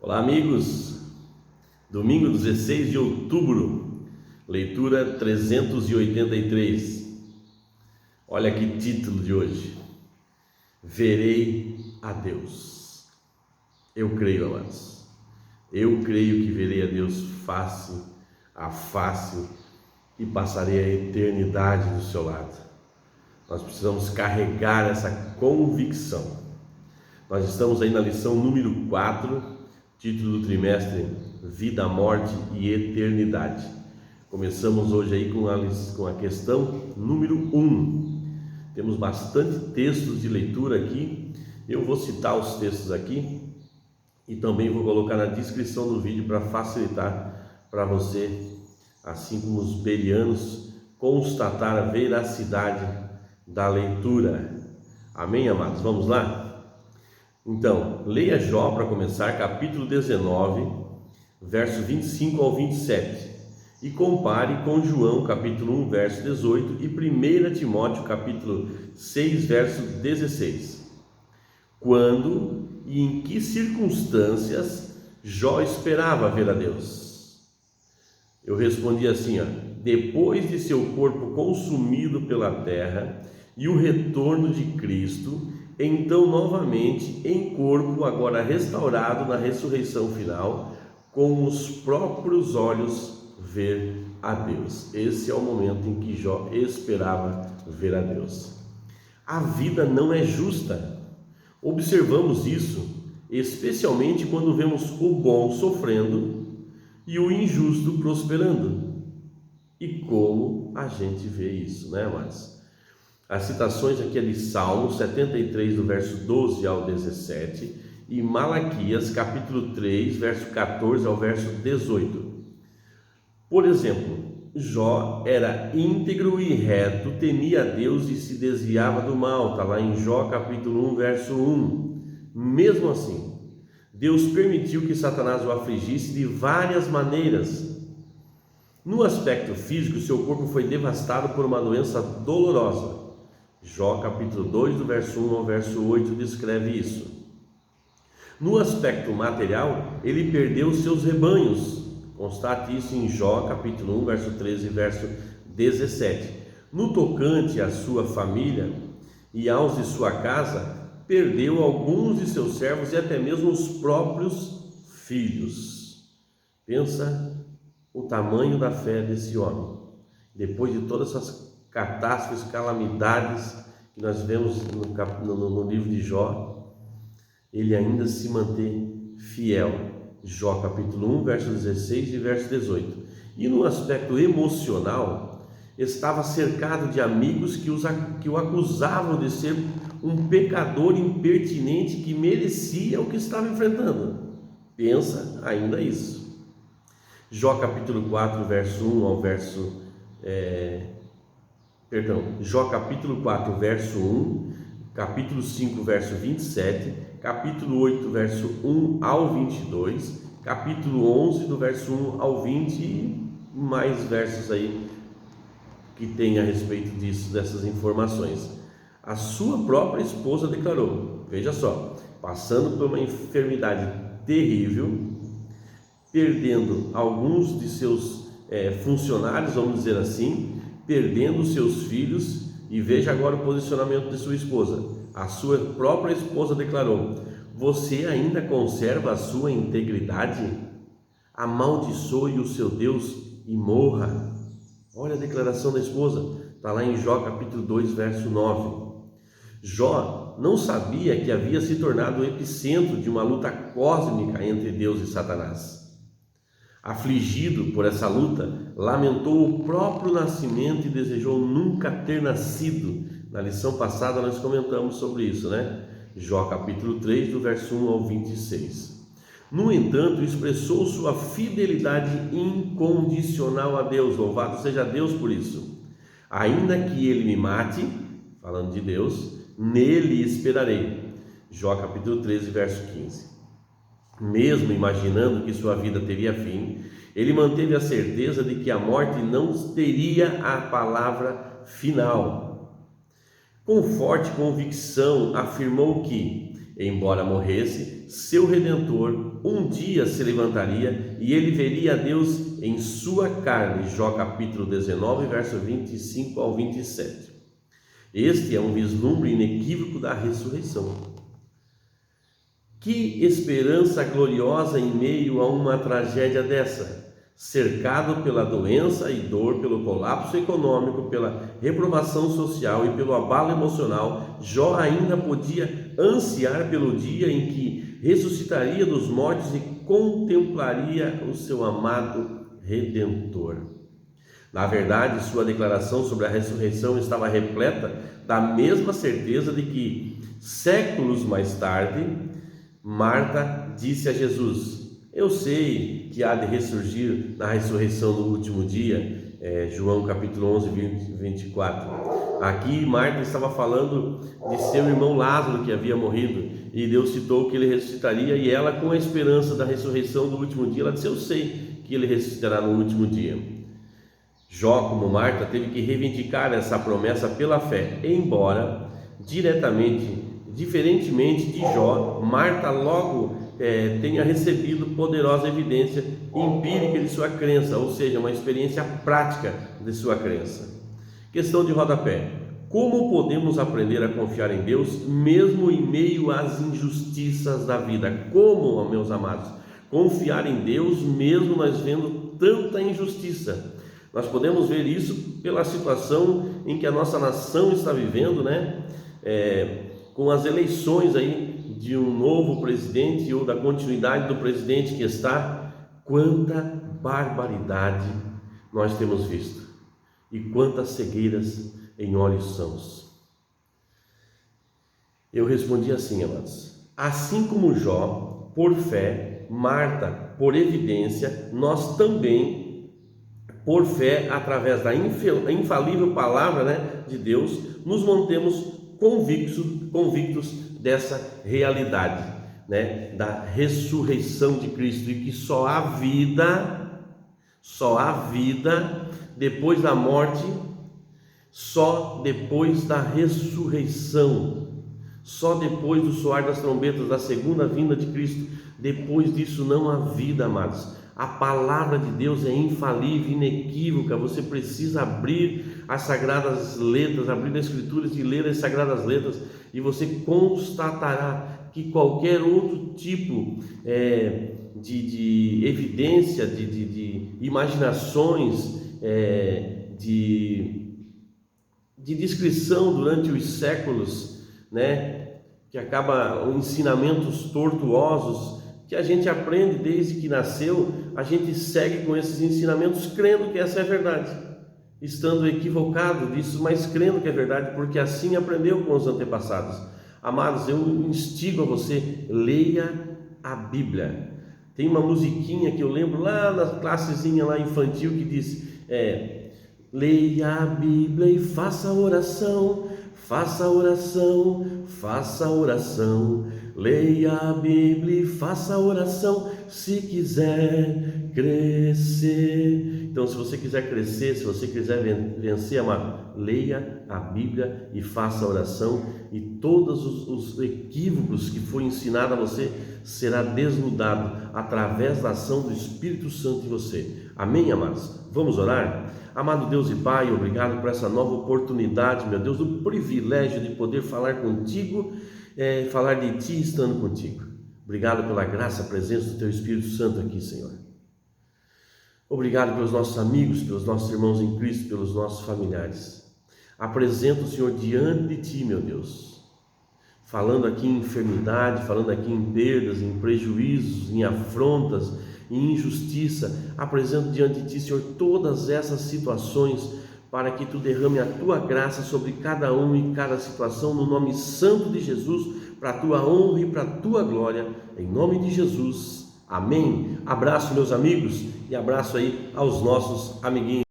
Olá, amigos. Domingo 16 de outubro, leitura 383. Olha que título de hoje: Verei a Deus. Eu creio, amados. Eu creio que verei a Deus face a face e passarei a eternidade do seu lado. Nós precisamos carregar essa convicção. Nós estamos aí na lição número 4, título do trimestre: Vida, Morte e Eternidade. Começamos hoje aí com a questão número 1. Temos bastante textos de leitura aqui. Eu vou citar os textos aqui e também vou colocar na descrição do vídeo para facilitar para você, assim como os bereanos, constatar a veracidade da leitura. Amém, amados? Vamos lá? Então, leia Jó para começar, capítulo 19, verso 25 ao 27, e compare com João, capítulo 1, verso 18, e 1 Timóteo, capítulo 6, verso 16. Quando e em que circunstâncias Jó esperava ver a Deus? Eu respondi assim, depois de seu corpo consumido pela terra e o retorno de Cristo, então novamente em corpo agora restaurado na ressurreição final, com os próprios olhos ver a Deus. Esse é o momento em que Jó esperava ver a Deus. A vida não é justa. Observamos isso especialmente quando vemos o bom sofrendo e o injusto prosperando. E como a gente vê isso, né, amados? As citações aqui é de Salmo 73, do verso 12 ao 17, e Malaquias, capítulo 3, verso 14 ao verso 18. Por exemplo, Jó era íntegro e reto, temia a Deus e se desviava do mal. Está lá em Jó, capítulo 1, verso 1. Mesmo assim, Deus permitiu que Satanás o afligisse de várias maneiras. No aspecto físico, seu corpo foi devastado por uma doença dolorosa. Jó capítulo 2, do verso 1 ao verso 8, descreve isso. No aspecto material, ele perdeu seus rebanhos. Constate isso em Jó capítulo 1, verso 13 e verso 17. No tocante à sua família e aos de sua casa, perdeu alguns de seus servos e até mesmo os próprios filhos. Pensa o tamanho da fé desse homem. Depois de todas essas catástrofes, calamidades que nós vemos no livro de Jó, ele ainda se mantém fiel. Jó capítulo 1, verso 16 e verso 18. E no aspecto emocional, estava cercado de amigos que o acusavam de ser um pecador impertinente que merecia o que estava enfrentando. Pensa ainda isso. Jó capítulo 4, verso 1 ao verso... Jó capítulo 4, verso 1, capítulo 5, verso 27, capítulo 8, verso 1 ao 22, capítulo 11, do verso 1 ao 20 e mais versos aí que tem a respeito disso, dessas informações. A sua própria esposa declarou, veja só, passando por uma enfermidade terrível, perdendo alguns de seus funcionários, vamos dizer assim, perdendo seus filhos, e veja agora o posicionamento de sua esposa. A sua própria esposa declarou: você ainda conserva a sua integridade? Amaldiçoe o seu Deus e morra. Olha a declaração da esposa, está lá em Jó capítulo 2, verso 9. Jó não sabia que havia se tornado o epicentro de uma luta cósmica entre Deus e Satanás. Afligido por essa luta, lamentou o próprio nascimento e desejou nunca ter nascido. Na lição passada nós comentamos sobre isso, né? Jó capítulo 3, do verso 1 ao 26. No entanto, expressou sua fidelidade incondicional a Deus. Louvado seja Deus por isso. Ainda que ele me mate, falando de Deus, nele esperarei. Jó capítulo 13, verso 15. Mesmo imaginando que sua vida teria fim, ele manteve a certeza de que a morte não teria a palavra final. Com forte convicção, afirmou que Embora morresse, seu Redentor um dia se levantaria e ele veria a Deus em sua carne. Jó capítulo 19, verso 25 ao 27. Este é um vislumbre inequívoco da ressurreição. Que esperança gloriosa em meio a uma tragédia dessa! Cercado pela doença e dor, pelo colapso econômico, pela reprovação social e pelo abalo emocional, Jó ainda podia ansiar pelo dia em que ressuscitaria dos mortos e contemplaria o seu amado Redentor. Na verdade, sua declaração sobre a ressurreição estava repleta da mesma certeza de que, séculos mais tarde, Marta disse a Jesus: eu sei que há de ressurgir na ressurreição no último dia. João capítulo 11, 24. Aqui Marta estava falando de seu irmão Lázaro que havia morrido, e Deus citou que ele ressuscitaria, e ela, com a esperança da ressurreição do último dia, ela disse: eu sei que ele ressuscitará no último dia. Jó, como Marta, teve que reivindicar essa promessa pela fé, embora diferentemente de Jó, Marta logo tenha recebido poderosa evidência empírica de sua crença, ou seja, uma experiência prática de sua crença. Questão de rodapé: como podemos aprender a confiar em Deus mesmo em meio às injustiças da vida? Como, meus amados, confiar em Deus mesmo nós vendo tanta injustiça? Nós podemos ver isso pela situação em que a nossa nação está vivendo, com as eleições aí de um novo presidente ou da continuidade do presidente que está. Quanta barbaridade nós temos visto e quantas cegueiras em olhos sãos. Eu respondi assim, amados: assim como Jó, por fé, Marta, por evidência, nós também, por fé, através da infalível palavra de Deus, nos mantemos convictos dessa realidade, da ressurreição de Cristo, e que só há vida depois da morte, só depois da ressurreição, só depois do soar das trombetas da segunda vinda de Cristo. Depois disso não há vida, amados. A palavra de Deus é infalível, inequívoca. Você precisa abrir as sagradas letras, abrir as escrituras e ler as sagradas letras, e você constatará que qualquer outro tipo de evidência, de imaginações, de descrição durante os séculos, que acaba ensinamentos tortuosos que a gente aprende desde que nasceu, a gente segue com esses ensinamentos crendo que essa é a verdade, estando equivocado disso, mas crendo que é verdade, porque assim aprendeu com os antepassados. Amados, eu instigo a você: leia a Bíblia. Tem uma musiquinha que eu lembro lá na classezinha lá infantil que diz: leia a Bíblia e faça oração, faça oração, faça oração. Leia a Bíblia e faça oração se quiser crescer. Então, se você quiser crescer, se você quiser vencer, amado, leia a Bíblia e faça oração, e todos os equívocos que foi ensinado a você será desnudado através da ação do Espírito Santo em você. Amém, amados? Vamos orar? Amado Deus e Pai, obrigado por essa nova oportunidade, meu Deus, do privilégio de poder falar contigo, falar de Ti estando contigo. Obrigado pela graça, a presença do Teu Espírito Santo aqui, Senhor. Obrigado pelos nossos amigos, pelos nossos irmãos em Cristo, pelos nossos familiares. Apresento o Senhor diante de Ti, meu Deus, falando aqui em enfermidade, falando aqui em perdas, em prejuízos, em afrontas, em injustiça. Apresento diante de Ti, Senhor, todas essas situações, para que Tu derrame a Tua graça sobre cada um e cada situação, no nome santo de Jesus, para a Tua honra e para a Tua glória, em nome de Jesus. Amém. Abraço, meus amigos, e abraço aí aos nossos amiguinhos.